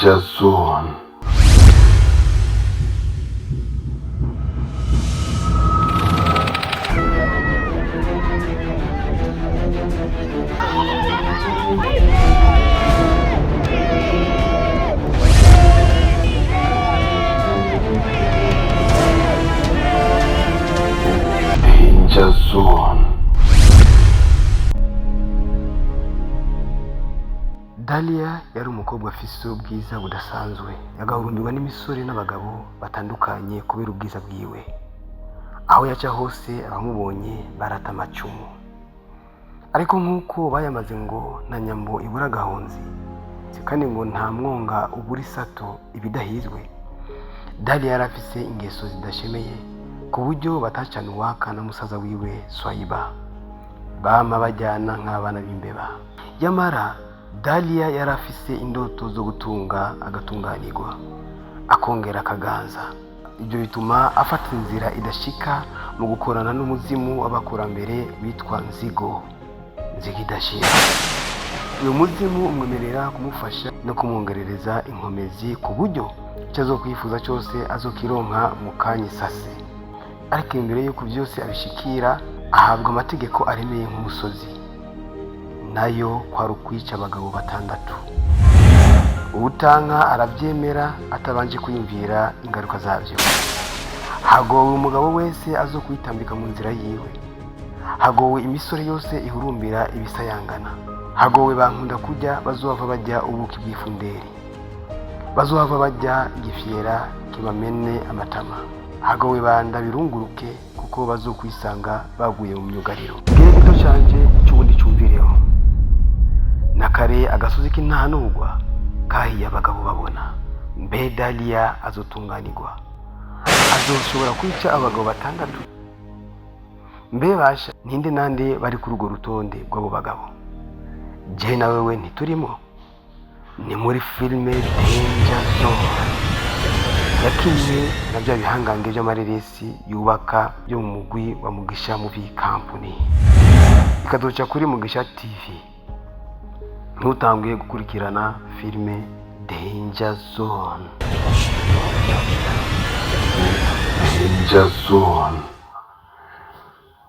Danger Zone. Danger Zone. Dalia yari umukobwa afise ubwiza budasanzwe, yagahurumbirwa n'imisore n'abagabo batandukanye kubera ubwiza bwiwe. Aho yaca hose abamubonye barata amacumu, ariko nk'uko bayamaze ngo na nyambo ibura gahonzi, kandi ngo nta mwonga ubura isato ibidahizwe. Dalia yari afise ingeso zidashemeye ku buryo batacana uwaka na musaza wiwe Swahiba, bama bajyana nk'abana b'imbeba. Yamara Dalia yari afise indoto zo gutunga agatunganirwa, akongera akaganza. Ibyo bituma afata inzira idashika mu gukorana n'umuzimu w'abakurambere witwa Nzigo idashira. Uyu muzimu umwemerera kumufasha no kumwongerereza inkomezi ku buryo icyo azokwifuza cyose azokironka mu kanya isase. Ariko imbere y'uko byose abishikira, ahabwa amategeko aremeye nk'umusozi, nayo kwari ukwica abagabo 6. Ubutanka arabyemera atabanje kwiyumvira ingaruka zabyo. Hagowe umugabo wese azo kwitambika mu nzira yiwe, hagowe imisore yose ihurumbira ibisayangana, hagowe bankunda kujya bazohava bajya ubuki bw'ifunderi, bazohava bajya igifyera kibamene amatama, hagowe banda birunguruke kuko bazokwisanga baguye mu myugariro. Ngiye gito canje cy'ubundi cyumvireho, nakare agasozi k'intanugwa kahiye abagabo babona. Mbe Dalia azotunganirwa, azoshobora kwica abagabo 6? Mbe basha ninde nande bari ku rugo rutonde rw'abo bagabo? Je na wewe ntiturimo? Ni muri filime Danger Zone yakinye na bya bihangange by'amareresi yubaka byo mu mugwi wa Mugisha Movie Company, ikazoca kuri Mugisha TV. Ntutanguye gukurikirana filime Danger Zone. Danger Zone.